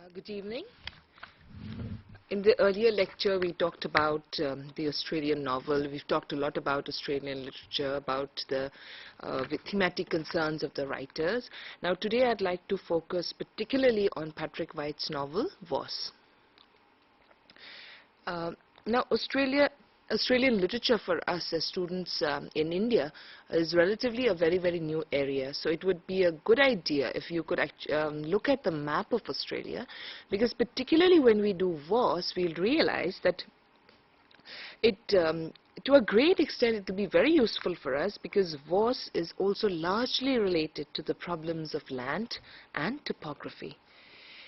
Good evening. In the earlier lecture, we talked about the Australian novel. We've talked a lot about Australian literature, about the thematic concerns of the writers. Now, today I'd like to focus particularly on Patrick White's novel, Voss. Now, Australian literature for us as students in India is relatively a very, very new area. So it would be a good idea if you could look at the map of Australia, because particularly when we do Voss, we'll realize that to a great extent, it could be very useful for us, because Voss is also largely related to the problems of land and topography.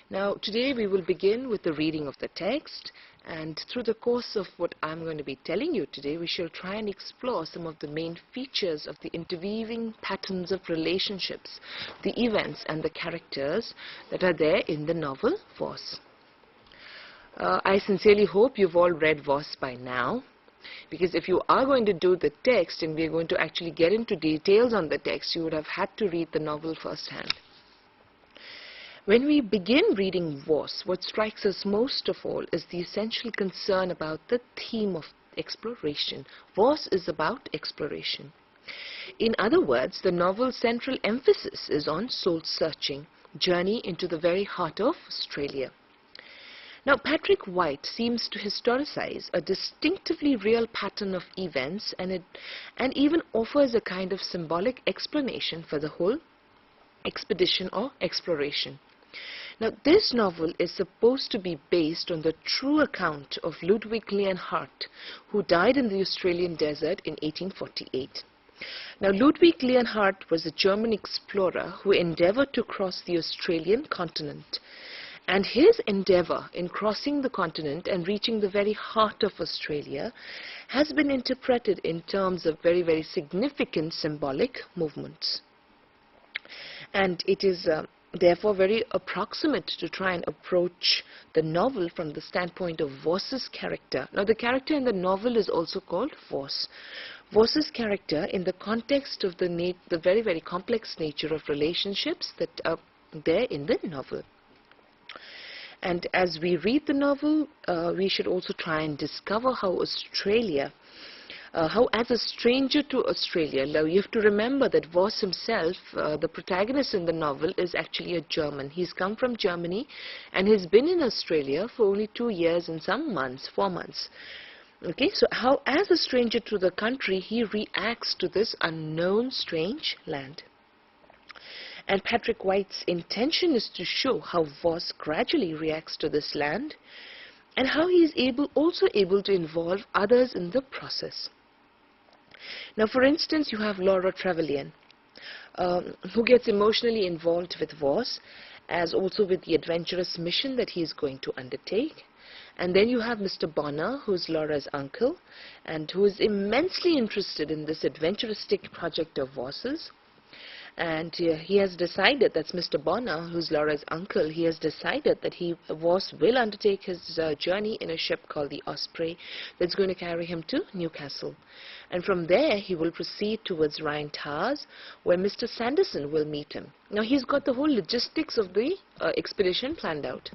Now, today we will begin with the reading of the text, and through the course of what I'm going to be telling you today, we shall try and explore some of the main features of the interweaving patterns of relationships, the events and the characters that are there in the novel Voss. I sincerely hope you've all read Voss by now, because if you are going to do the text and we're going to actually get into details on the text, you would have had to read the novel firsthand. When we begin reading Voss, what strikes us most of all is the essential concern about the theme of exploration. Voss is about exploration. In other words, the novel's central emphasis is on soul-searching, journey into the very heart of Australia. Now, Patrick White seems to historicize a distinctively real pattern of events, and even offers a kind of symbolic explanation for the whole expedition or exploration. Now, this novel is supposed to be based on the true account of Ludwig Leonhardt, who died in the Australian desert in 1848. Now, Ludwig Leonhardt was a German explorer who endeavored to cross the Australian continent. And his endeavor in crossing the continent and reaching the very heart of Australia has been interpreted in terms of very, very significant symbolic movements. And it is therefore very approximate to try and approach the novel from the standpoint of Voss's character. Now, the character in the novel is also called Voss. Voss's character in the context of the very, very complex nature of relationships that are there in the novel. And as we read the novel, we should also try and discover how how as a stranger to Australia, now you have to remember that Voss himself, the protagonist in the novel, is actually a German. He's come from Germany and he's been in Australia for only 2 years and some months, 4 months. Okay, so how as a stranger to the country, he reacts to this unknown, strange land. And Patrick White's intention is to show how Voss gradually reacts to this land and how he is also able to involve others in the process. Now, for instance, you have Laura Trevelyan, who gets emotionally involved with Voss, as also with the adventurous mission that he is going to undertake. And then you have Mr. Bonner, who's Laura's uncle, and who is immensely interested in this adventuristic project of Voss's. And he has decided, that's Mr. Bonner, who's Laura's uncle, he has decided that Voss will undertake his journey in a ship called the Osprey that's going to carry him to Newcastle. And from there, he will proceed towards Ryan Towers, where Mr. Sanderson will meet him. Now, he's got the whole logistics of the expedition planned out.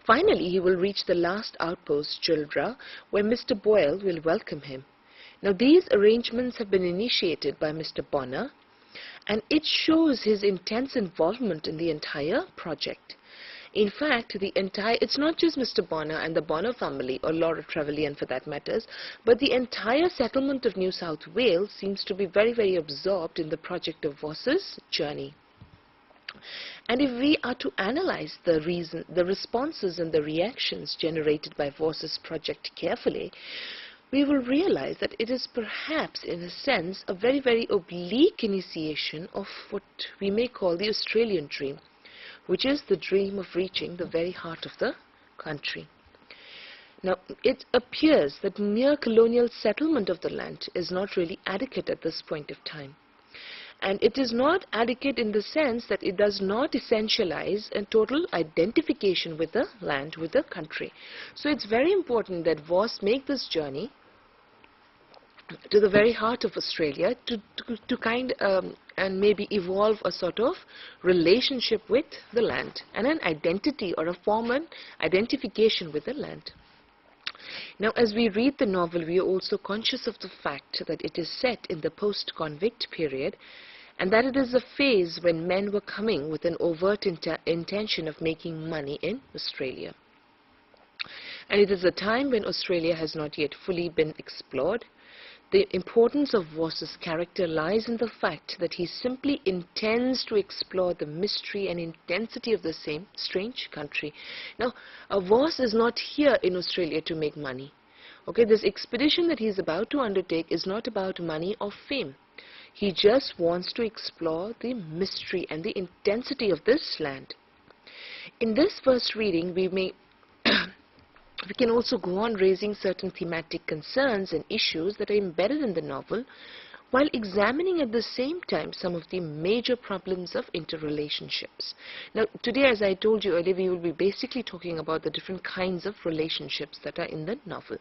Finally, he will reach the last outpost, Childra, where Mr. Boyle will welcome him. Now, these arrangements have been initiated by Mr. Bonner, and it shows his intense involvement in the entire project. In fact, it's not just Mr. Bonner and the Bonner family, or Laura Trevelyan for that matters, but the entire settlement of New South Wales seems to be very, very absorbed in the project of Voss's journey. And if we are to analyze the responses and the reactions generated by Voss's project carefully, we will realize that it is perhaps, in a sense, a very, very oblique initiation of what we may call the Australian dream, which is the dream of reaching the very heart of the country. Now, it appears that mere colonial settlement of the land is not really adequate at this point of time. And it is not adequate in the sense that it does not essentialize a total identification with the land, with the country. So it's very important that Voss make this journey to the very heart of Australia to and maybe evolve a sort of relationship with the land and an identity or a form of identification with the land. Now, as we read the novel, we are also conscious of the fact that it is set in the post-convict period, and that it is a phase when men were coming with an overt intention of making money in Australia. And it is a time when Australia has not yet fully been explored. The importance of Voss's character lies in the fact that he simply intends to explore the mystery and intensity of the same strange country. Now, Voss is not here in Australia to make money. Okay, this expedition that he is about to undertake is not about money or fame. He just wants to explore the mystery and the intensity of this land. In this first reading, we can also go on raising certain thematic concerns and issues that are embedded in the novel, while examining at the same time some of the major problems of interrelationships. Now, today, as I told you earlier, we will be basically talking about the different kinds of relationships that are in the novel.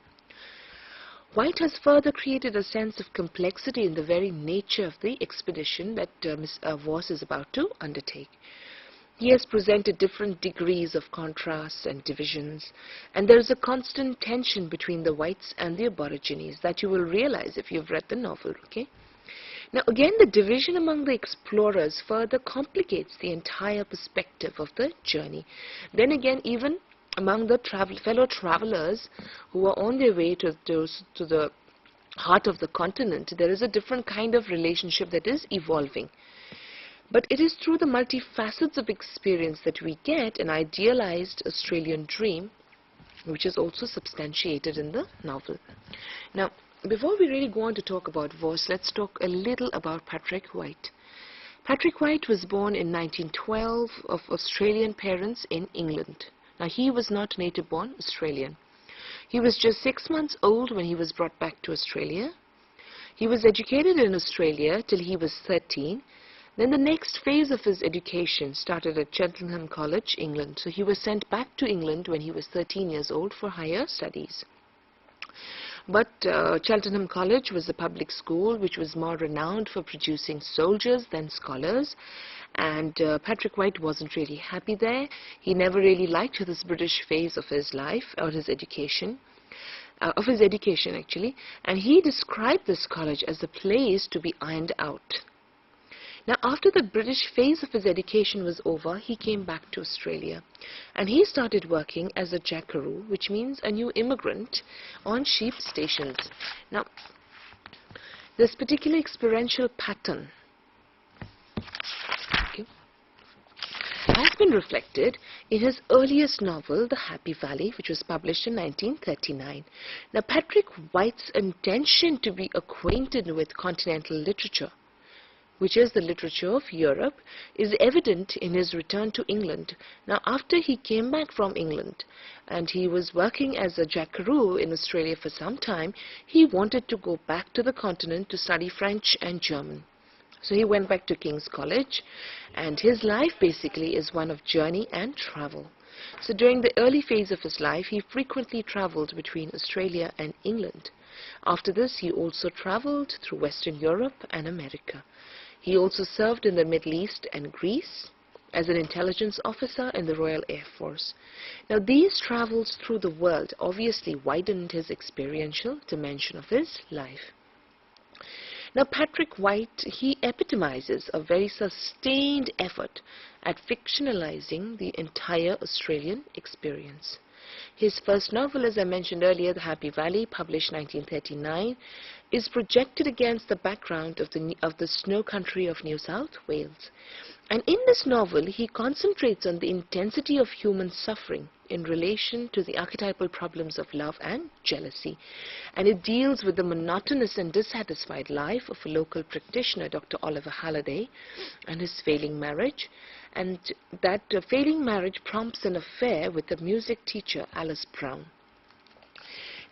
White has further created a sense of complexity in the very nature of the expedition that Voss is about to undertake. He has presented different degrees of contrasts and divisions, and there is a constant tension between the whites and the aborigines that you will realize if you've read the novel, okay? Now, again, the division among the explorers further complicates the entire perspective of the journey. Then again, even among the fellow travelers who are on their way to the heart of the continent, there is a different kind of relationship that is evolving. But it is through the multifacets of experience that we get an idealized Australian dream, which is also substantiated in the novel. Now, before we really go on to talk about Voss, let's talk a little about Patrick White. Patrick White was born in 1912 of Australian parents in England. Now, he was not native-born Australian. He was just 6 months old when he was brought back to Australia. He was educated in Australia till he was 13. Then the next phase of his education started at Cheltenham College, England. So he was sent back to England when he was 13 years old for higher studies. But Cheltenham College was a public school which was more renowned for producing soldiers than scholars. And Patrick White wasn't really happy there. He never really liked this British phase of his life, or his education. Actually. And he described this college as a place to be ironed out. Now, after the British phase of his education was over, he came back to Australia, and he started working as a jackaroo, which means a new immigrant, on sheep stations. Now, this particular experiential pattern has been reflected in his earliest novel, The Happy Valley, which was published in 1939. Now, Patrick White's intention to be acquainted with continental literature, which is the literature of Europe, is evident in his return to England. Now, after he came back from England and he was working as a jackaroo in Australia for some time, he wanted to go back to the continent to study French and German. So he went back to King's College, and his life basically is one of journey and travel. So during the early phase of his life, he frequently traveled between Australia and England. After this, he also traveled through Western Europe and America. He also served in the Middle East and Greece as an intelligence officer in the Royal Air Force. Now, these travels through the world obviously widened his experiential dimension of his life. Now, Patrick White, he epitomizes a very sustained effort at fictionalizing the entire Australian experience. His first novel, as I mentioned earlier, The Happy Valley, published 1939, is projected against the background of the snow country of New South Wales. And in this novel, he concentrates on the intensity of human suffering in relation to the archetypal problems of love and jealousy. And it deals with the monotonous and dissatisfied life of a local practitioner, Dr. Oliver Halliday, and his failing marriage. And that failing marriage prompts an affair with the music teacher, Alice Brown.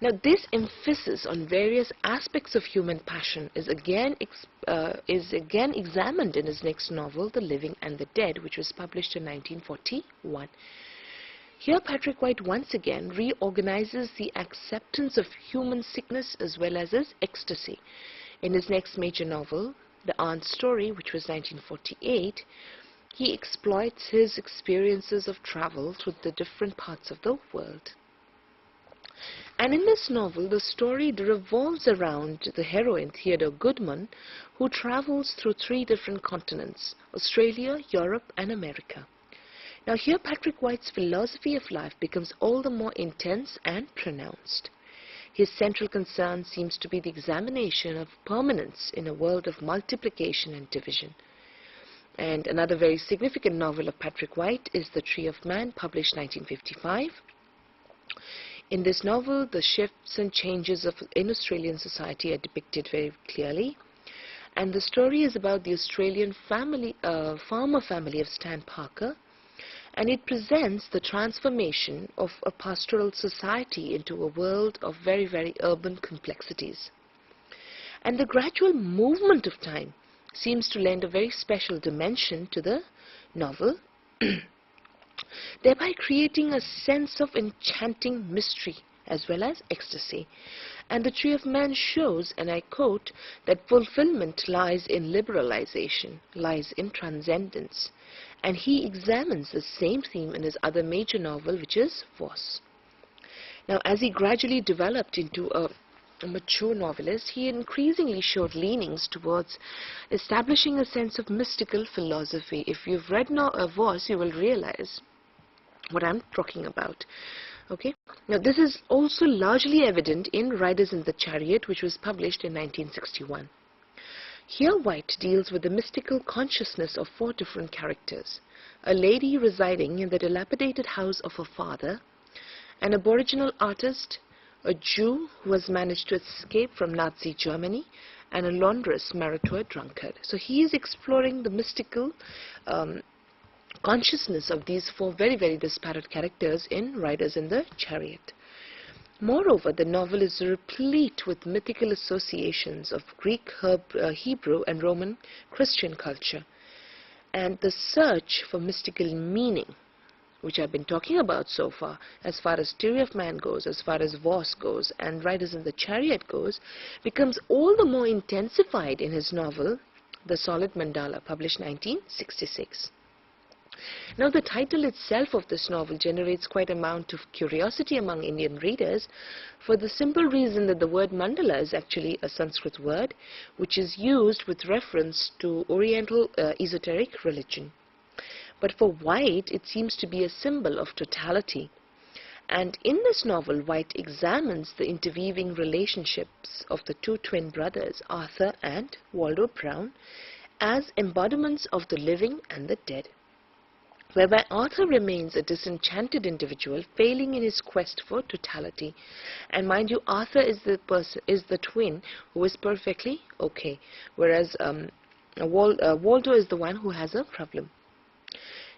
Now, this emphasis on various aspects of human passion is again examined in his next novel, The Living and the Dead, which was published in 1941. Here, Patrick White once again reorganizes the acceptance of human sickness as well as his ecstasy. In his next major novel, The Aunt's Story, which was 1948, he exploits his experiences of travel through the different parts of the world. And in this novel, the story revolves around the heroine, Theodore Goodman, who travels through 3 different continents: Australia, Europe, and America. Now here Patrick White's philosophy of life becomes all the more intense and pronounced. His central concern seems to be the examination of permanence in a world of multiplication and division. And another very significant novel of Patrick White is The Tree of Man, published 1955. In this novel, the shifts and changes in Australian society are depicted very clearly. And the story is about the Australian farmer family of Stan Parker. And it presents the transformation of a pastoral society into a world of very, very urban complexities. And the gradual movement of time seems to lend a very special dimension to the novel, thereby creating a sense of enchanting mystery as well as ecstasy. And The Tree of Man shows, and I quote, that fulfillment lies in liberalization, lies in transcendence. And he examines the same theme in his other major novel, which is Voss. Now, as he gradually developed into a mature novelist, he increasingly showed leanings towards establishing a sense of mystical philosophy. If you've read Voss, you will realize what I'm talking about. Okay. Now, this is also largely evident in Riders in the Chariot, which was published in 1961. Here White deals with the mystical consciousness of 4 different characters: a lady residing in the dilapidated house of her father, an Aboriginal artist, a Jew who has managed to escape from Nazi Germany, and a laundress married to a drunkard. So he is exploring the mystical consciousness of these 4 very, very disparate characters in Riders in the Chariot. Moreover, the novel is replete with mythical associations of Greek, Hebrew, and Roman Christian culture. And the search for mystical meaning, which I've been talking about so far as Tree of Man goes, as far as Voss goes, and Riders in the Chariot goes, becomes all the more intensified in his novel, The Solid Mandala, published 1966. Now, the title itself of this novel generates quite an amount of curiosity among Indian readers, for the simple reason that the word mandala is actually a Sanskrit word which is used with reference to Oriental esoteric religion. But for White, it seems to be a symbol of totality. And in this novel, White examines the interweaving relationships of the 2 twin brothers, Arthur and Waldo Brown, as embodiments of the living and the dead, whereby Arthur remains a disenchanted individual, failing in his quest for totality. And mind you, Arthur is the twin who is perfectly okay, whereas Waldo is the one who has a problem.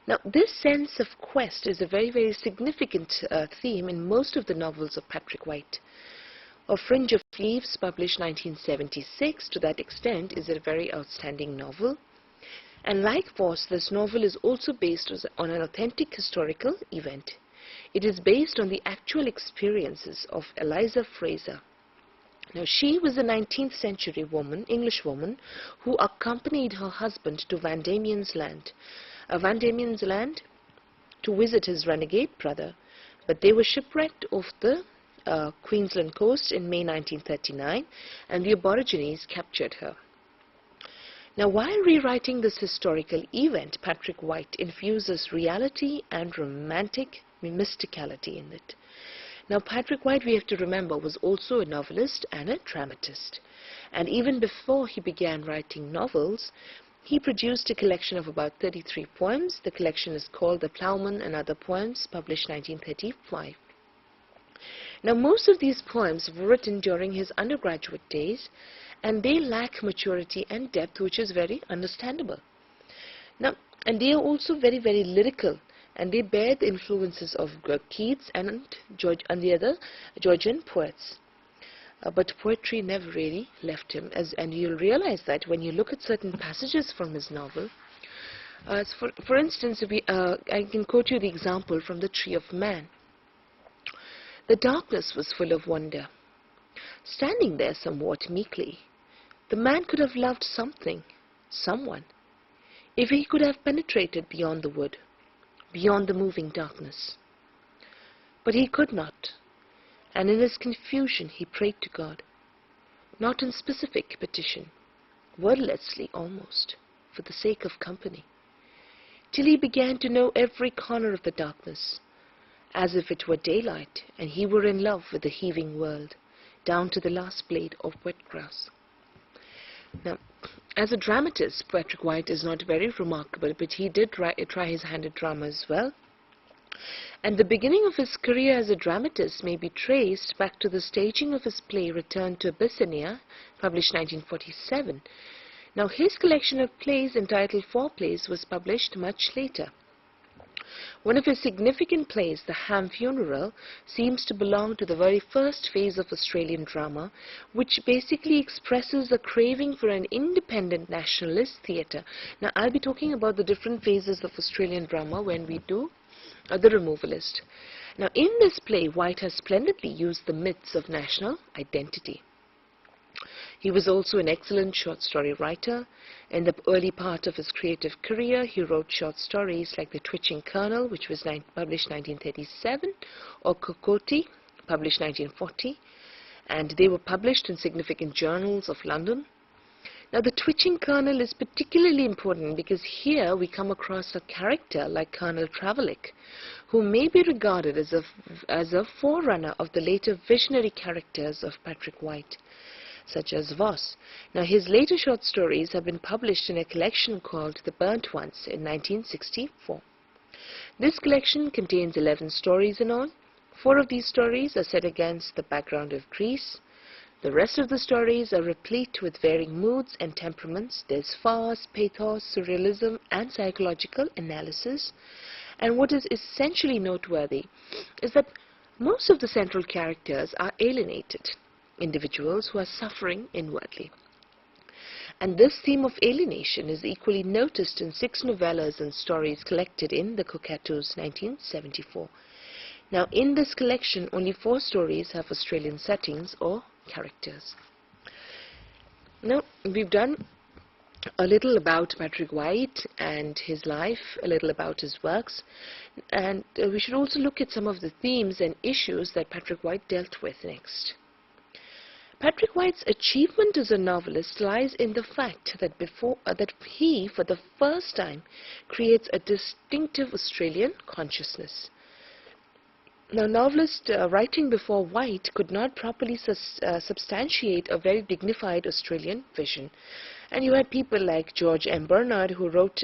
Now, this sense of quest is a very, very significant theme in most of the novels of Patrick White. A Fringe of Leaves, published 1976, to that extent is a very outstanding novel. And like Voss, this novel is also based on an authentic historical event. It is based on the actual experiences of Eliza Fraser. Now, she was a 19th century English woman, who accompanied her husband to Van Diemen's Land. To visit his renegade brother, but they were shipwrecked off the Queensland coast in May 1939, and the Aborigines captured her. Now, while rewriting this historical event, Patrick White infuses reality and romantic mysticality in it. Now, Patrick White, we have to remember, was also a novelist and a dramatist. And even before he began writing novels, he produced a collection of about 33 poems. The collection is called The Ploughman and Other Poems, published 1935. Now, most of these poems were written during his undergraduate days, and they lack maturity and depth, which is very understandable. Now, and they are also very, very lyrical, and they bear the influences of Keats and the other Georgian poets. But poetry never really left him, and you'll realize that when you look at certain passages from his novel. For instance, I can quote you the example from The Tree of Man. The darkness was full of wonder. Standing there somewhat meekly, the man could have loved something, someone, if he could have penetrated beyond the wood, beyond the moving darkness. But he could not, and in his confusion he prayed to God, not in specific petition, wordlessly almost, for the sake of company, till he began to know every corner of the darkness, as if it were daylight and he were in love with the heaving world, down to the last blade of wet grass. Now, as a dramatist, Patrick White is not very remarkable, but he did try his hand at drama as well. And the beginning of his career as a dramatist may be traced back to the staging of his play Return to Abyssinia, published 1947. Now, his collection of plays entitled Four Plays was published much later. One of his significant plays, The Ham Funeral, seems to belong to the very first phase of Australian drama, which basically expresses a craving for an independent nationalist theatre. Now, I'll be talking about the different phases of Australian drama when we do The Removalist. Now, in this play, White has splendidly used the myths of national identity. He was also an excellent short story writer. In the early part of his creative career, he wrote short stories like The Twitching Colonel, which was published 1937, or Cocotte, published 1940, and they were published in significant journals of London. Now, The Twitching Colonel is particularly important because here we come across a character like Colonel Travelick, who may be regarded as a forerunner of the later visionary characters of Patrick White, such as Voss. Now, his later short stories have been published in a collection called The Burnt Ones in 1964. This collection contains 11 stories in all. 4 of these stories are set against the background of Greece. The rest of the stories are replete with varying moods and temperaments. There's farce, pathos, surrealism, and psychological analysis. And what is essentially noteworthy is that most of the central characters are alienated individuals who are suffering inwardly. And this theme of alienation is equally noticed in 6 novellas and stories collected in The Cockatoos, 1974. Now, in this collection, only 4 stories have Australian settings or characters. Now, we've done a little about Patrick White and his life, a little about his works, and we should also look at some of the themes and issues that Patrick White dealt with next. Patrick White's achievement as a novelist lies in the fact that he, for the first time, creates a distinctive Australian consciousness. Now, novelists writing before White could not properly substantiate a very dignified Australian vision. And you had people like George M. Bernard, who wrote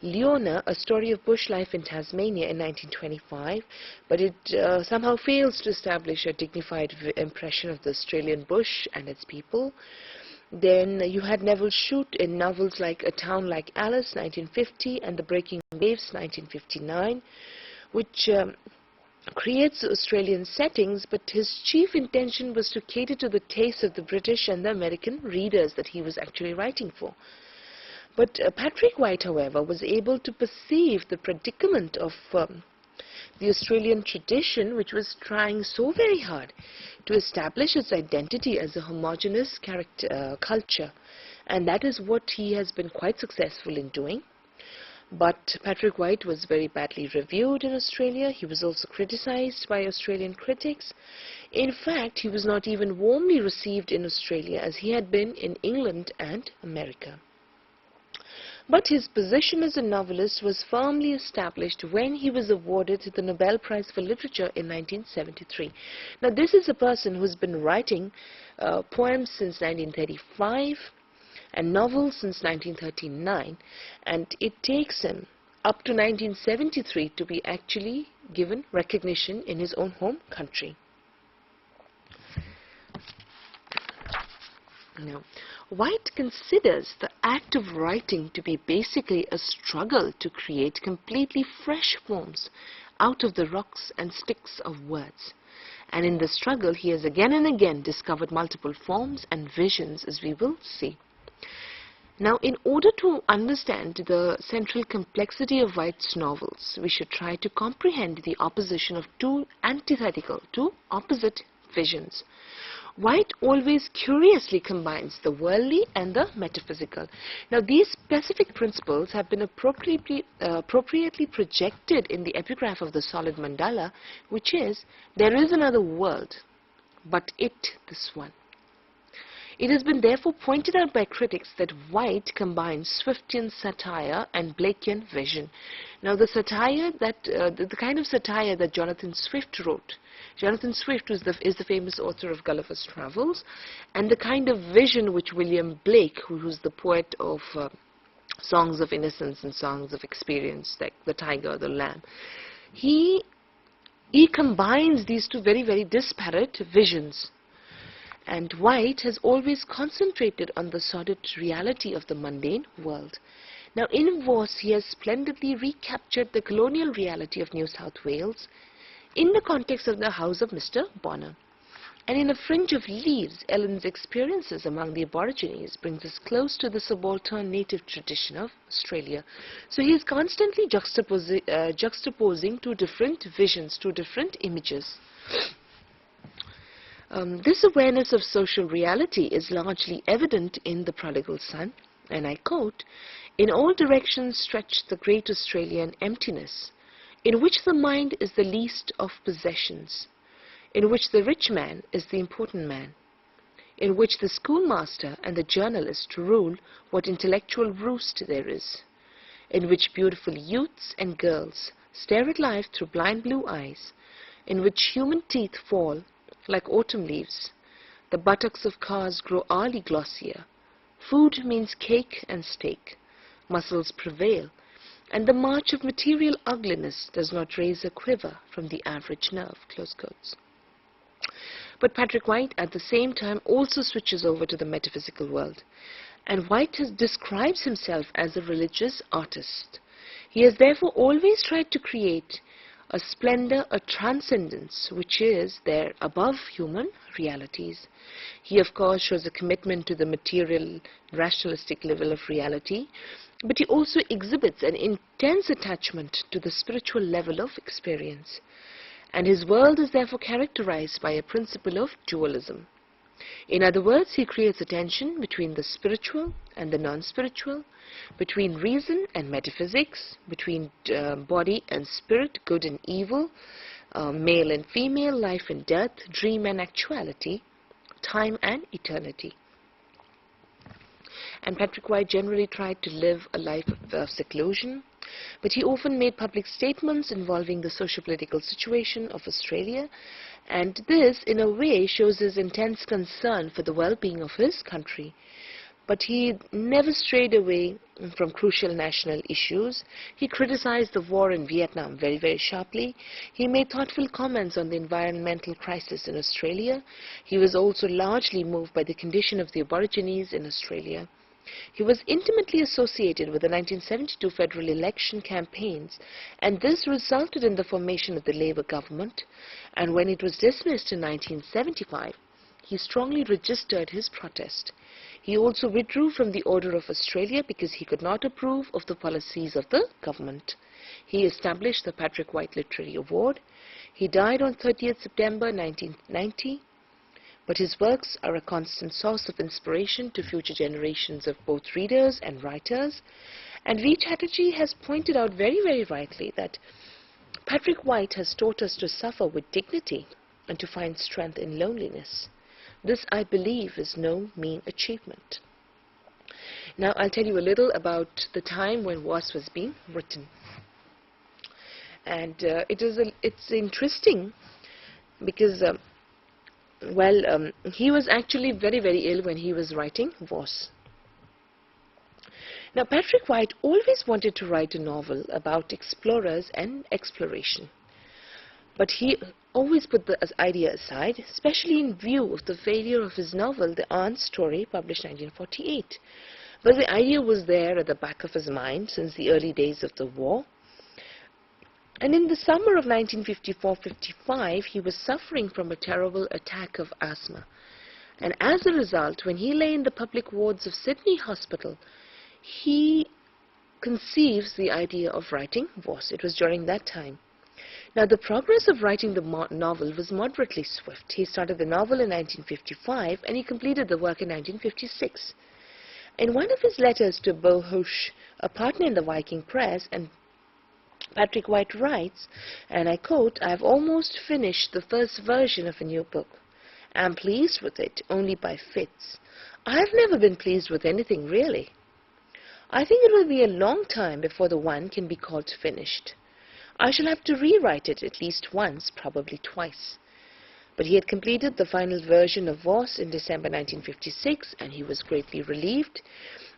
Leona, a story of bush life in Tasmania in 1925, but it somehow fails to establish a dignified impression of the Australian bush and its people. Then you had Neville Shute in novels like A Town Like Alice, 1950, and The Breaking Waves, 1959, which creates Australian settings, but his chief intention was to cater to the tastes of the British and the American readers that he was actually writing for. But Patrick White, however, was able to perceive the predicament of the Australian tradition, which was trying so very hard to establish its identity as a homogeneous culture, and that is what he has been quite successful in doing. But Patrick White was very badly reviewed in Australia. He was also criticized by Australian critics. In fact, he was not even warmly received in Australia as he had been in England and America. But his position as a novelist was firmly established when he was awarded the Nobel Prize for Literature in 1973. Now, this is a person who's been writing poems since 1935, and novels since 1939, and it takes him up to 1973 to be actually given recognition in his own home country. Now, White considers the act of writing to be basically a struggle to create completely fresh forms out of the rocks and sticks of words. And in the struggle, he has again and again discovered multiple forms and visions, as we will see. Now, in order to understand the central complexity of White's novels, we should try to comprehend the opposition of two opposite visions. White always curiously combines the worldly and the metaphysical. Now, these specific principles have been appropriately projected in the epigraph of the solid mandala, which is, "There is another world, but this one." It has been therefore pointed out by critics that White combines Swiftian satire and Blakean vision. Now, the satire that the kind of satire that Jonathan Swift wrote. Jonathan Swift is the famous author of Gulliver's Travels, and the kind of vision which William Blake, who's the poet of Songs of Innocence and Songs of Experience, like the tiger, the lamb, he combines these two very, very disparate visions. And White has always concentrated on the sordid reality of the mundane world. Now, in Voss, he has splendidly recaptured the colonial reality of New South Wales in the context of the house of Mr. Bonner. And in A Fringe of Leaves, Ellen's experiences among the Aborigines brings us close to the subaltern native tradition of Australia. So he is constantly juxtaposing two different visions, two different images. This awareness of social reality is largely evident in The Prodigal Son, and I quote, "In all directions stretched the great Australian emptiness, in which the mind is the least of possessions, in which the rich man is the important man, in which the schoolmaster and the journalist rule what intellectual roost there is, in which beautiful youths and girls stare at life through blind blue eyes, in which human teeth fall like autumn leaves, the buttocks of cars grow hourly glossier, food means cake and steak, muscles prevail, and the march of material ugliness does not raise a quiver from the average nerve," close quotes. But Patrick White at the same time also switches over to the metaphysical world, and White describes himself as a religious artist. He has therefore always tried to create a splendor, a transcendence, which is there above human realities. He, of course, shows a commitment to the material, rationalistic level of reality, but he also exhibits an intense attachment to the spiritual level of experience. And his world is therefore characterized by a principle of dualism. In other words, he creates a tension between the spiritual and the non-spiritual, between reason and metaphysics, between body and spirit, good and evil, male and female, life and death, dream and actuality, time and eternity. And Patrick White generally tried to live a life of seclusion, but he often made public statements involving the socio-political situation of Australia, and this, in a way, shows his intense concern for the well-being of his country. But he never strayed away from crucial national issues. He criticized the war in Vietnam very, very sharply. He made thoughtful comments on the environmental crisis in Australia. He was also largely moved by the condition of the Aborigines in Australia. He was intimately associated with the 1972 federal election campaigns, and this resulted in the formation of the Labour government, and when it was dismissed in 1975, he strongly registered his protest. He also withdrew from the Order of Australia because he could not approve of the policies of the government. He established the Patrick White Literary Award. He died on 30th September 1990. But his works are a constant source of inspiration to future generations of both readers and writers. And V. Chatterjee has pointed out very, very rightly that Patrick White has taught us to suffer with dignity and to find strength in loneliness. This, I believe, is no mean achievement. Now, I'll tell you a little about the time when Voss was being written. And it's interesting because he was actually very, very ill when he was writing Voss. Now, Patrick White always wanted to write a novel about explorers and exploration. But he always put the idea aside, especially in view of the failure of his novel, The Aunt's Story, published in 1948. But the idea was there at the back of his mind since the early days of the war. And in the summer of 1954-55, he was suffering from a terrible attack of asthma. And as a result, when he lay in the public wards of Sydney Hospital, he conceives the idea of writing Voss. It was during that time. Now, the progress of writing the novel was moderately swift. He started the novel in 1955 and he completed the work in 1956. In one of his letters to Voss, a partner in the Viking press, and Patrick White writes, and I quote, "I have almost finished the first version of a new book. I am pleased with it only by fits. I have never been pleased with anything really. I think it will be a long time before the one can be called finished. I shall have to rewrite it at least once, probably twice." But he had completed the final version of Voss in December 1956, and he was greatly relieved.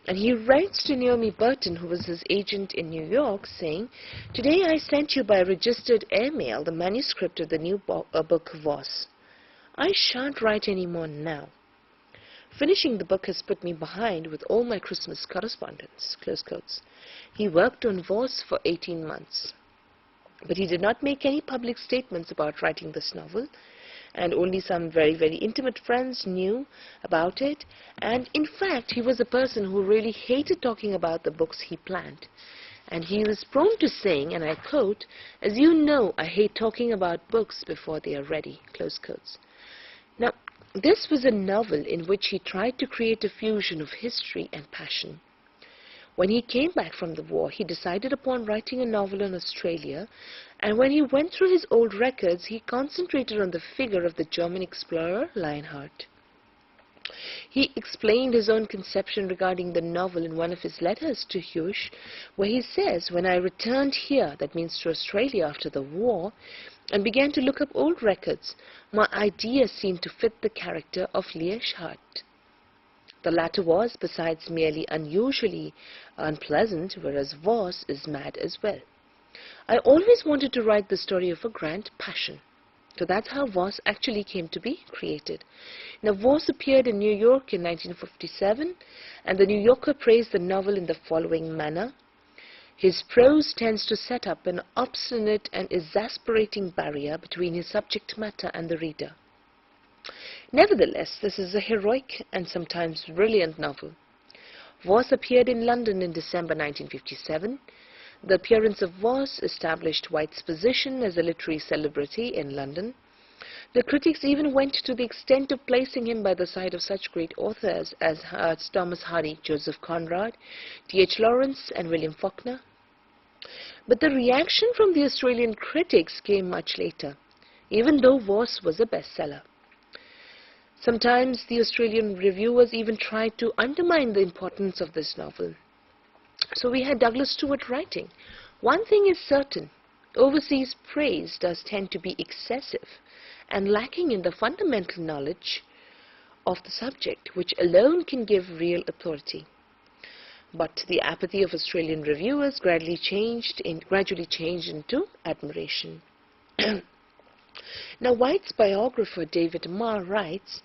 And he writes to Naomi Burton, who was his agent in New York, saying, "Today I sent you by registered airmail the manuscript of the new book Voss. I shan't write any more now. Finishing the book has put me behind with all my Christmas correspondence." Close quotes. He worked on Voss for 18 months. But he did not make any public statements about writing this novel, and only some very, very intimate friends knew about it. And in fact, he was a person who really hated talking about the books he planned. And he was prone to saying, and I quote, "As you know, I hate talking about books before they are ready." Close quotes. Now, this was a novel in which he tried to create a fusion of history and passion. When he came back from the war, he decided upon writing a novel on Australia, and when he went through his old records, he concentrated on the figure of the German explorer Lionheart. He explained his own conception regarding the novel in one of his letters to Hughes, where he says, "When I returned here," that means to Australia after the war, "and began to look up old records, my idea seemed to fit the character of Lionheart. The latter was, besides, merely unusually unpleasant, whereas Voss is mad as well. I always wanted to write the story of a grand passion." So that's how Voss actually came to be created. Now, Voss appeared in New York in 1957, and the New Yorker praised the novel in the following manner: "His prose tends to set up an obstinate and exasperating barrier between his subject matter and the reader. Nevertheless, this is a heroic and sometimes brilliant novel." Voss appeared in London in December 1957. The appearance of Voss established White's position as a literary celebrity in London. The critics even went to the extent of placing him by the side of such great authors as Thomas Hardy, Joseph Conrad, T.H. Lawrence, and William Faulkner. But the reaction from the Australian critics came much later, even though Voss was a bestseller. Sometimes the Australian reviewers even tried to undermine the importance of this novel. So we had Douglas Stewart writing, "One thing is certain, overseas praise does tend to be excessive and lacking in the fundamental knowledge of the subject, which alone can give real authority." But the apathy of Australian reviewers gradually changed into admiration. Now, White's biographer David Marr writes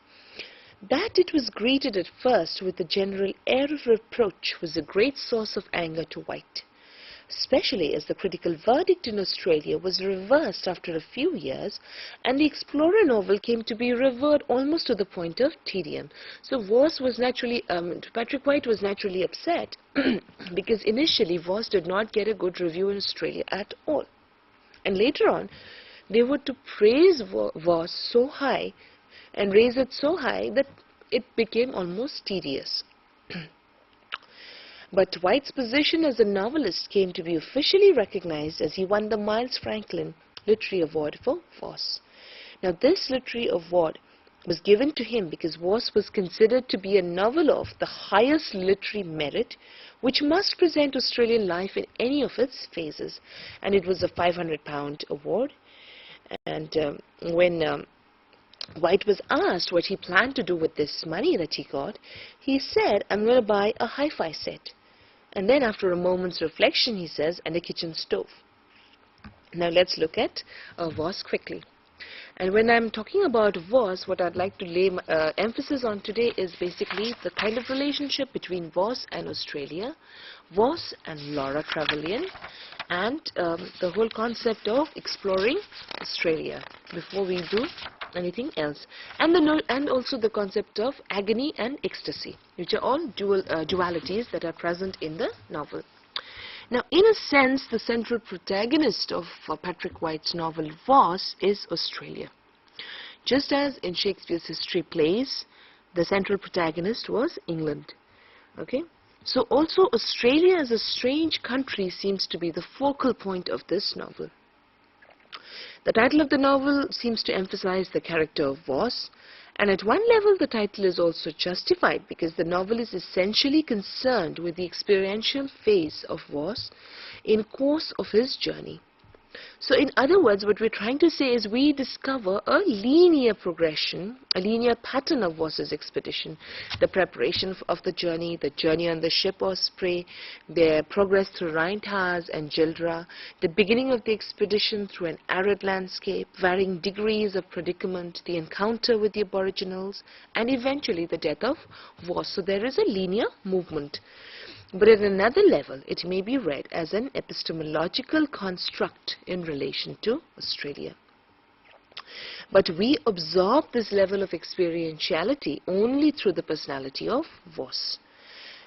that it was greeted at first with a general air of reproach was a great source of anger to White, especially as the critical verdict in Australia was reversed after a few years, and the explorer novel came to be revered almost to the point of tedium. So Voss was naturally, Patrick White was naturally upset because initially Voss did not get a good review in Australia at all. And later on, they were to praise Voss so high and raise it so high that it became almost tedious. But White's position as a novelist came to be officially recognized as he won the Miles Franklin Literary Award for Voss. Now, this literary award was given to him because Voss was considered to be a novel of the highest literary merit, which must present Australian life in any of its phases. And it was a £500 award. And when White was asked what he planned to do with this money that he got, he said, "I'm going to buy a hi-fi set." And then after a moment's reflection, he says, "and a kitchen stove." Now let's look at Voss quickly. And when I'm talking about Voss, what I'd like to lay emphasis on today is basically the kind of relationship between Voss and Australia, Voss and Laura Trevelyan, and the whole concept of exploring Australia before we do anything else, and also the concept of agony and ecstasy, which are all dualities that are present in the novel. Now, in a sense, the central protagonist of Patrick White's novel Voss is Australia. Just as in Shakespeare's history plays, the central protagonist was England. Okay? So also Australia as a strange country seems to be the focal point of this novel. The title of the novel seems to emphasize the character of Voss, and at one level the title is also justified because the novel is essentially concerned with the experiential phase of Voss in course of his journey. So in other words, what we're trying to say is we discover a linear progression, a linear pattern of Voss's expedition. The preparation of the journey on the ship Osprey, their progress through Rhine-Tars and Gildra, the beginning of the expedition through an arid landscape, varying degrees of predicament, the encounter with the aboriginals, and eventually the death of Voss. So there is a linear movement. But at another level, it may be read as an epistemological construct in relation to Australia. But we absorb this level of experientiality only through the personality of Voss.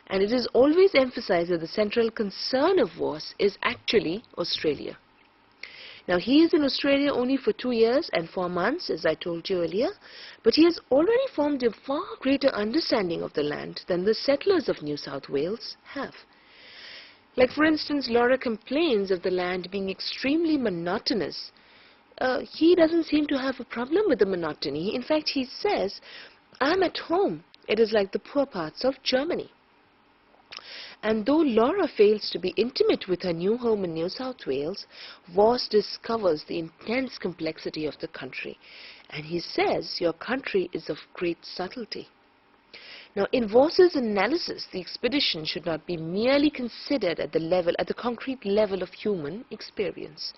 And it is always emphasized that the central concern of Voss is actually Australia. Now, he is in Australia only for 2 years and 4 months, as I told you earlier, but he has already formed a far greater understanding of the land than the settlers of New South Wales have. Like, for instance, Laura complains of the land being extremely monotonous. He doesn't seem to have a problem with the monotony. In fact, he says, "I'm at home. It is like the poor parts of Germany." And though Laura fails to be intimate with her new home in New South Wales, Voss discovers the intense complexity of the country. And he says, "Your country is of great subtlety." Now, in Voss's analysis, the expedition should not be merely considered at the concrete level of human experience.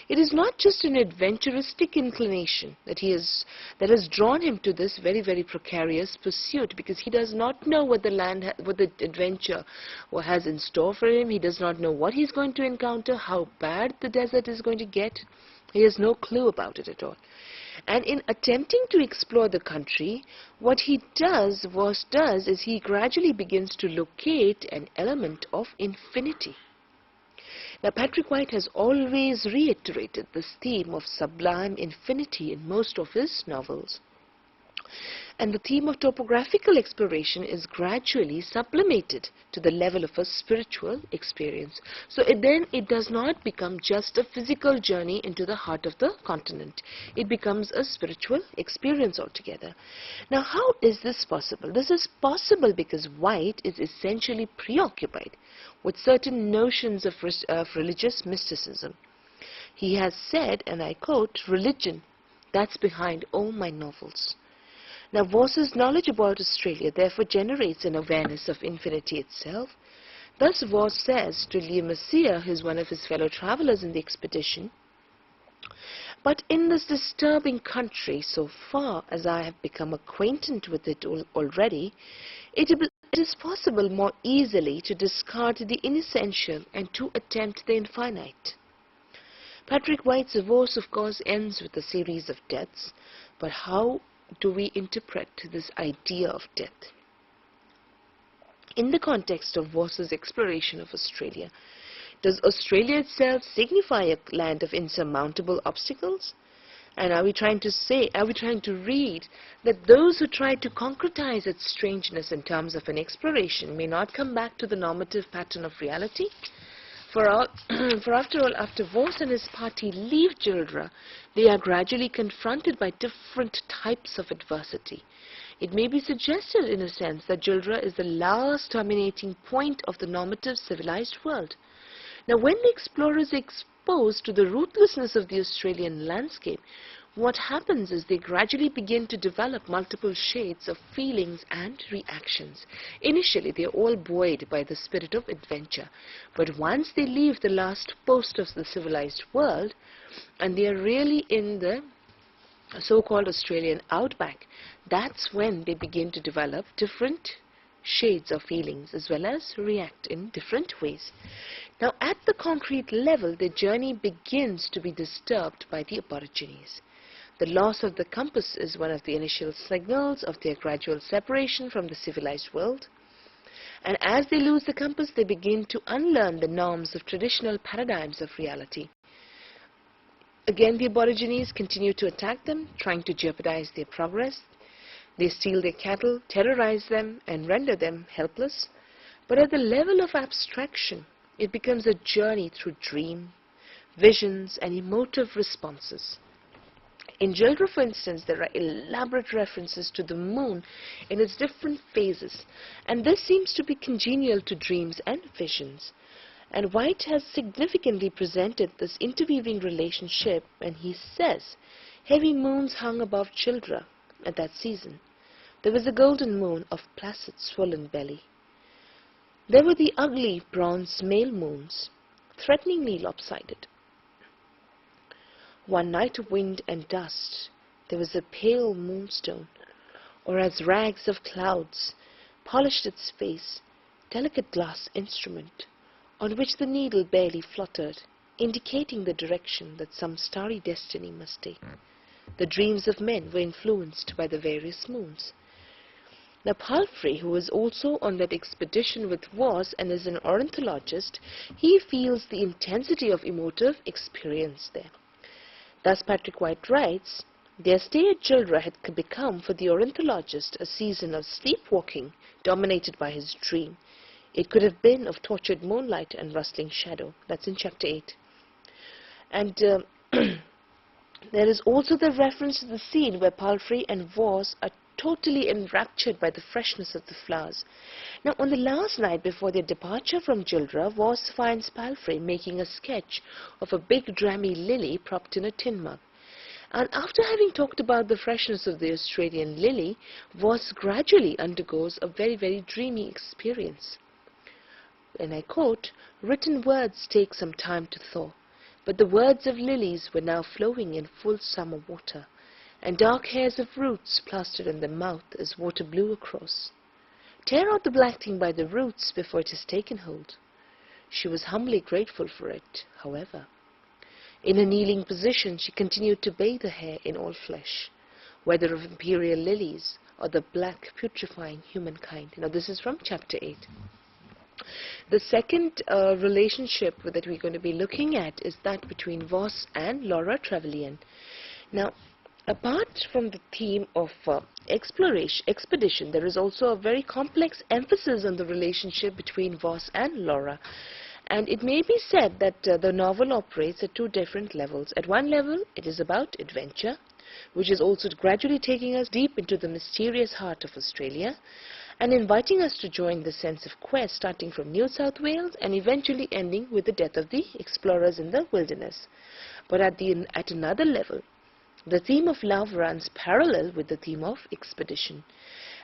It is not just an adventuristic inclination that has drawn him to this very, very precarious pursuit, because he does not know what the adventure has in store for him. He does not know what he's going to encounter, how bad the desert is going to get. He has no clue about it at all. And in attempting to explore the country, what Voss does is he gradually begins to locate an element of infinity. Now, Patrick White has always reiterated this theme of sublime infinity in most of his novels. And the theme of topographical exploration is gradually sublimated to the level of a spiritual experience. So it does not become just a physical journey into the heart of the continent. It becomes a spiritual experience altogether. Now, how is this possible? This is possible because White is essentially preoccupied with certain notions of religious mysticism. He has said, and I quote, "Religion, that's behind all my novels." Now, Voss's knowledge about Australia therefore generates an awareness of infinity itself. Thus, Voss says to Liam Messier, who is one of his fellow travelers in the expedition, "But in this disturbing country, so far as I have become acquainted with it already, it is possible more easily to discard the inessential and to attempt the infinite." Patrick White's Voss, of course, ends with a series of deaths, but how do we interpret this idea of death? In the context of Voss's exploration of Australia, does Australia itself signify a land of insurmountable obstacles? And are we trying to read that those who try to concretize its strangeness in terms of an exploration may not come back to the normative pattern of reality? For after all, after Voss and his party leave Gildra, they are gradually confronted by different types of adversity. It may be suggested, in a sense, that Gildra is the last terminating point of the normative civilized world. Now, when the explorers are exposed to the ruthlessness of the Australian landscape, what happens is they gradually begin to develop multiple shades of feelings and reactions. Initially, they are all buoyed by the spirit of adventure. But once they leave the last post of the civilized world, and they are really in the so-called Australian outback, that's when they begin to develop different shades of feelings as well as react in different ways. Now, at the concrete level, the journey begins to be disturbed by the aborigines. The loss of the compass is one of the initial signals of their gradual separation from the civilized world. And as they lose the compass, they begin to unlearn the norms of traditional paradigms of reality. Again, the Aborigines continue to attack them, trying to jeopardize their progress. They steal their cattle, terrorize them, and render them helpless. But at the level of abstraction, it becomes a journey through dream, visions, and emotive responses. In Jildra, for instance, there are elaborate references to the moon in its different phases, and this seems to be congenial to dreams and visions. And White has significantly presented this interweaving relationship when he says, heavy moons hung above Childra at that season. There was a golden moon of placid swollen belly. There were the ugly bronze male moons, threateningly lopsided. One night of wind and dust, there was a pale moonstone, or as rags of clouds polished its face, delicate glass instrument, on which the needle barely fluttered, indicating the direction that some starry destiny must take. The dreams of men were influenced by the various moons. Now Palfrey, who was also on that expedition with Voss and is an ornithologist, he feels the intensity of emotive experience there. Thus Patrick White writes, their stay at Childra had become for the ornithologist a season of sleepwalking dominated by his dream. It could have been of tortured moonlight and rustling shadow. That's in chapter 8. And there is also the reference to the scene where Palfrey and Voss are totally enraptured by the freshness of the flowers. Now, on the last night before their departure from Childra, Voss finds Palfrey making a sketch of a big drammy lily propped in a tin mug. And after having talked about the freshness of the Australian lily, Voss gradually undergoes a very, very dreamy experience. And I quote, written words take some time to thaw, but the words of lilies were now flowing in full summer water, and dark hairs of roots plastered in the mouth as water blew across. Tear out the black thing by the roots before it has taken hold. She was humbly grateful for it, however. In a kneeling position, she continued to bathe the hair in all flesh, whether of imperial lilies or the black putrefying humankind. Now this is from chapter 8. The second relationship that we're going to be looking at is that between Voss and Laura Trevelyan. Now, apart from the theme of expedition, there is also a very complex emphasis on the relationship between Voss and Laura. And it may be said that the novel operates at two different levels. At one level, it is about adventure, which is also gradually taking us deep into the mysterious heart of Australia, and inviting us to join the sense of quest starting from New South Wales and eventually ending with the death of the explorers in the wilderness. But at another level, the theme of love runs parallel with the theme of expedition.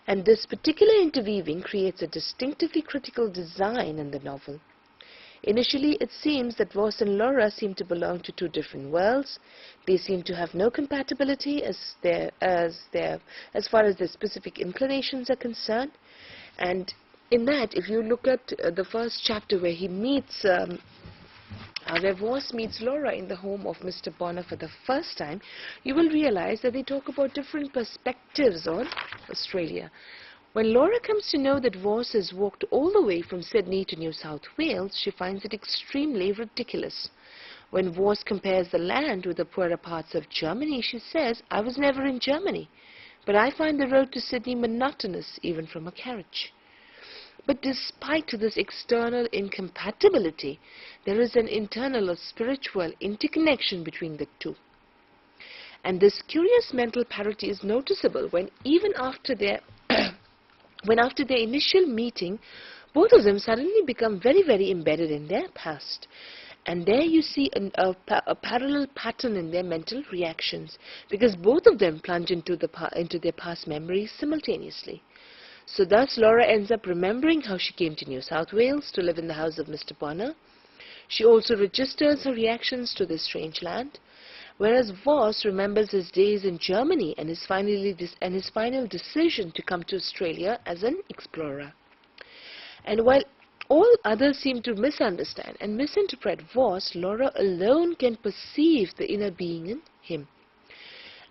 And this particular interweaving creates a distinctively critical design in the novel. Initially, it seems that Voss and Laura seem to belong to two different worlds. They seem to have no compatibility as far as their specific inclinations are concerned. And in that, if you look at the first chapter where he meets, where Voss meets Laura in the home of Mr. Bonner for the first time, you will realize that they talk about different perspectives on Australia. When Laura comes to know that Voss has walked all the way from Sydney to New South Wales, she finds it extremely ridiculous. When Voss compares the land with the poorer parts of Germany, she says, I was never in Germany, but I find the road to Sydney monotonous even from a carriage. But despite this external incompatibility, there is an internal or spiritual interconnection between the two. And this curious mental parity is noticeable when even after their after their initial meeting, both of them suddenly become very, very embedded in their past. And there you see a parallel pattern in their mental reactions, because both of them plunge into their past memories simultaneously. So thus Laura ends up remembering how she came to New South Wales to live in the house of Mr. Bonner. She also registers her reactions to this strange land, whereas Voss remembers his days in Germany and his final decision to come to Australia as an explorer. And while all others seem to misunderstand and misinterpret Voss, Laura alone can perceive the inner being in him.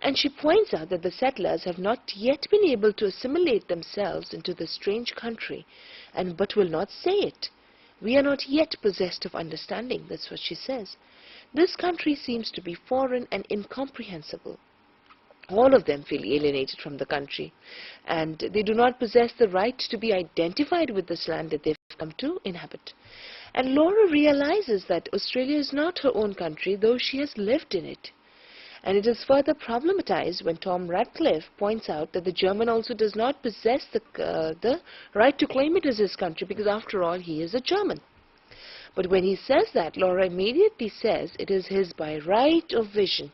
And she points out that the settlers have not yet been able to assimilate themselves into the strange country, but will not say it. We are not yet possessed of understanding, that's what she says. This country seems to be foreign and incomprehensible. All of them feel alienated from the country, and they do not possess the right to be identified with this land that they've come to inhabit. And Laura realizes that Australia is not her own country, though she has lived in it. And it is further problematized when Tom Radcliffe points out that the German also does not possess the right to claim it as his country, because after all he is a German. But when he says that, Laura immediately says it is his by right of vision.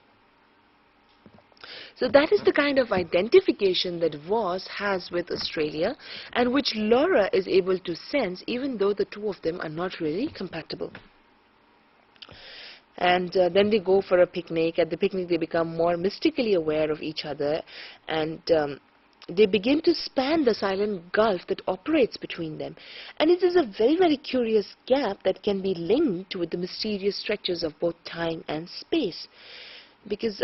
So that is the kind of identification that Voss has with Australia, and which Laura is able to sense, even though the two of them are not really compatible. And then they go for a picnic. At the picnic they become more mystically aware of each other, and they begin to span the silent gulf that operates between them. And it is a very, very curious gap that can be linked with the mysterious stretches of both time and space. Because,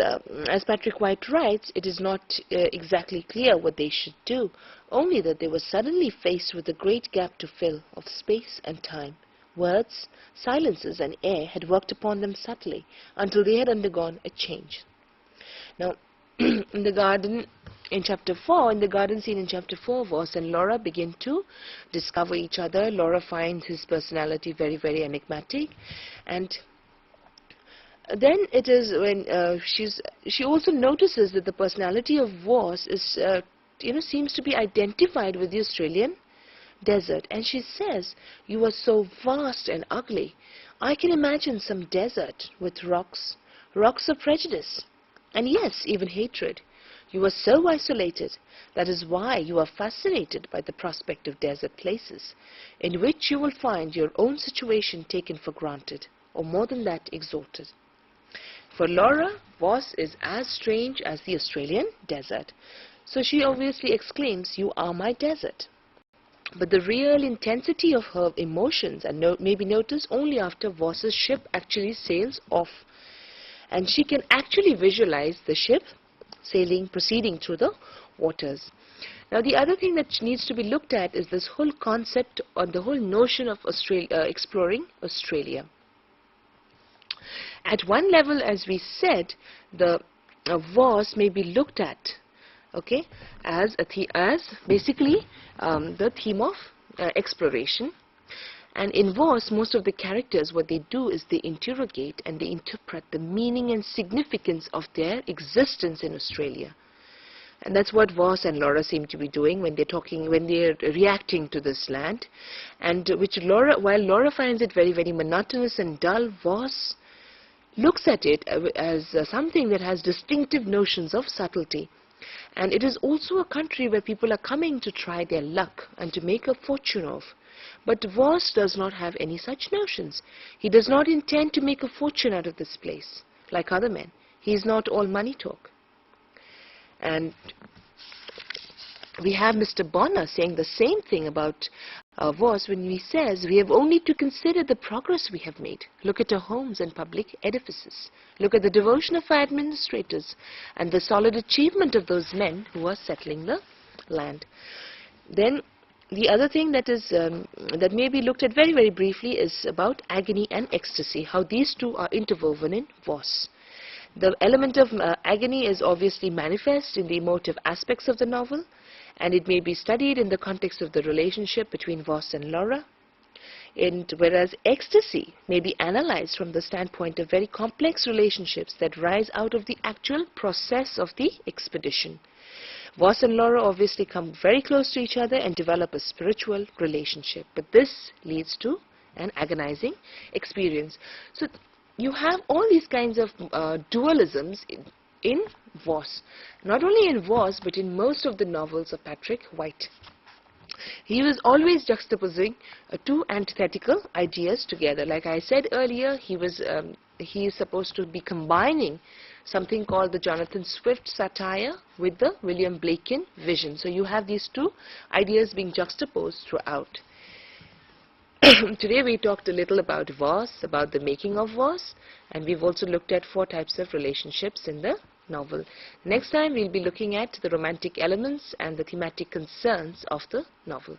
as Patrick White writes, it is not exactly clear what they should do, only that they were suddenly faced with a great gap to fill of space and time. Words, silences and air had worked upon them subtly until they had undergone a change. Now, in the garden in chapter 4, in the garden scene in chapter 4, Voss and Laura begin to discover each other. Laura finds his personality very, very enigmatic, and then it is when she also notices that the personality of Voss is, seems to be identified with the Australian desert, and she says, "You are so vast and ugly. I can imagine some desert with rocks of prejudice, and yes, even hatred. You are so isolated. That is why you are fascinated by the prospect of desert places, in which you will find your own situation taken for granted, or more than that, exalted." For Laura, Voss is as strange as the Australian desert. So she obviously exclaims, "You are my desert." But the real intensity of her emotions may be noticed only after Voss's ship actually sails off. And she can actually visualize the ship proceeding through the waters. Now, the other thing that needs to be looked at is this whole concept, or the whole notion of exploring Australia. At one level, as we said, the Voss may be looked at, okay, as basically the theme of exploration. And in Voss, most of the characters, what they do is they interrogate and they interpret the meaning and significance of their existence in Australia. And that's what Voss and Laura seem to be doing when they're reacting to this land. And while Laura finds it very, very monotonous and dull, Voss looks at it as something that has distinctive notions of subtlety. And it is also a country where people are coming to try their luck and to make a fortune of. But Voss does not have any such notions. He does not intend to make a fortune out of this place, like other men. He is not all money talk. And we have Mr. Bonner saying the same thing about Voss when he says, "We have only to consider the progress we have made. Look at our homes and public edifices. Look at the devotion of our administrators and the solid achievement of those men who are settling the land." Then the other thing that may be looked at very, very briefly is about agony and ecstasy, how these two are interwoven in Voss. The element of agony is obviously manifest in the emotive aspects of the novel, and it may be studied in the context of the relationship between Voss and Laura. And whereas ecstasy may be analyzed from the standpoint of very complex relationships that rise out of the actual process of the expedition. Voss and Laura obviously come very close to each other and develop a spiritual relationship, but this leads to an agonizing experience. So you have all these kinds of dualisms in Voss. Not only in Voss, but in most of the novels of Patrick White. He was always juxtaposing two antithetical ideas together. Like I said earlier, he is supposed to be combining something called the Jonathan Swift satire with the William Blakean vision. So you have these two ideas being juxtaposed throughout. Today we talked a little about Voss, about the making of Voss, and we've also looked at 4 types of relationships in the novel. Next time we'll be looking at the romantic elements and the thematic concerns of the novel.